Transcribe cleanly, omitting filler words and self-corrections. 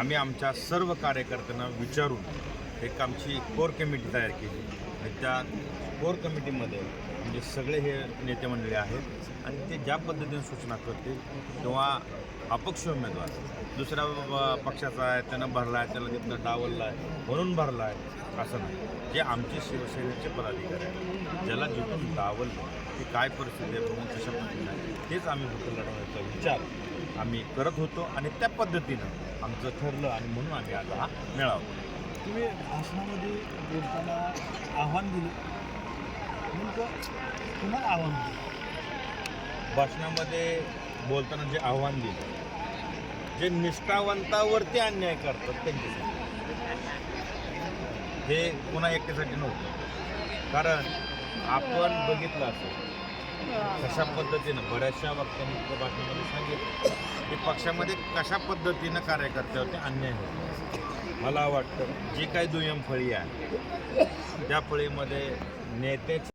आम्ही आमच्या सर्व कार्यकर्त्यांना विचारून एक आमची कोर कमिटी तयार केली आणि त्या कोर कमिटीमध्ये म्हणजे सगळे हे नेते मंडळी आहेत आणि ते ज्या पद्धतीने सूचना करतील किंवा अपक्ष उमेदवार दुसऱ्या पक्षाचा आहे त्यानं भरला आहे त्याला तिथनं डावलला आहे म्हणून भरला आहे असं नाही. जे आमचे शिवसेनेचे पदाधिकारी आहेत ज्याला जिथून डावललं की काय परिस्थिती आहे बघून कशा पद्धतीने आहे तेच आम्ही होतं लढवण्याचा विचार आम्ही करत होतो आणि त्या पद्धतीनं आमचं ठरलं आणि म्हणून आम्ही आज हा मेळावा. तुम्ही भाषणामध्ये बोलताना आव्हान दिलं, नेमकं तुम्हाला आव्हान दिलं? भाषणामध्ये बोलताना जे आव्हान दिलं जे निष्ठावंतावरती अन्याय करतात त्यांच्यासाठी हे पुन्हा एकट्यासाठी नव्हतं. कारण आपण बघितलं असेल कशा पद्धतीनं बऱ्याचशा वक्त्यांनी त्या भाषणामध्ये सांगितलं की पक्षामध्ये कशा पद्धतीनं कार्यकर्त्यावरती अन्याय होतो. मला वाटतं जी काही दुय्यम फळी आहे त्या फळीमध्ये नेतेच